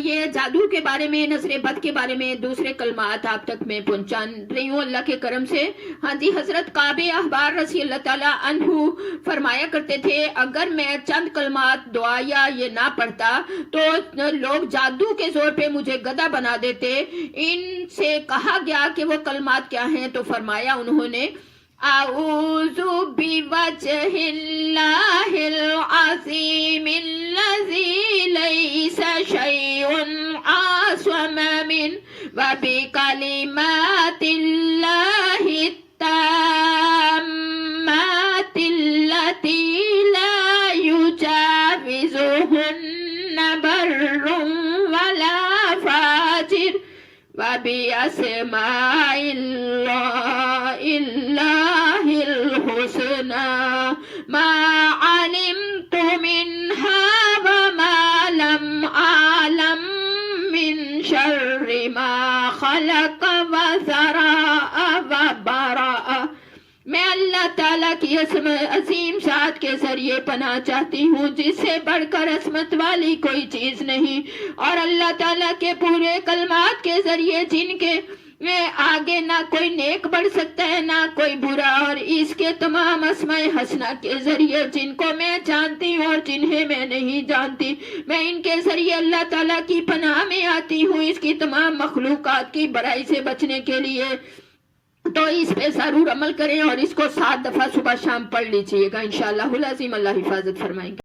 یہ جادو کے بارے میں، نظر بد کے بارے میں دوسرے کلمات آپ تک میں پہنچا رہی ہوں اللہ کے کرم سے۔ ہاں جی، حضرت کعب احبار رضی اللہ تعالیٰ عنہ فرمایا کرتے تھے اگر میں چند کلمات دعا یا یہ نہ پڑھتا تو لوگ جادو کے زور پہ مجھے گدھا بنا دیتے۔ ان سے کہا گیا کہ وہ کلمات کیا ہیں، تو فرمایا انہوں نے اعوذ بوجہ اللہ العظیم الذی لیس شیء اعظم من وبکلمات اللہ التامات التی لا یجاوزہن بر ولا فاجر وبأسماء اللہ الحسنى ما علمت منها وما لم أعلم من شر ما خلق وذرأ وبرأ۔ میں اللہ تعالیٰ کی عظیم ذات کے ذریعے پناہ چاہتی ہوں جس سے بڑھ کر عظمت والی کوئی چیز نہیں، اور اللہ تعالیٰ کے پورے کلمات کے ذریعے جن کے آگے نہ کوئی نیک بڑھ سکتا ہے نہ کوئی برا، اور اس کے تمام اسماء حسنہ کے ذریعے جن کو میں جانتی ہوں اور جنہیں میں نہیں جانتی، میں ان کے ذریعے اللہ تعالیٰ کی پناہ میں آتی ہوں اس کی تمام مخلوقات کی برائی سے بچنے کے لیے۔ تو اس پہ ضرور عمل کریں اور اس کو 7 دفعہ صبح شام پڑھ لیجئے گا، انشاءاللہ العظیم اللہ حفاظت فرمائیں گے۔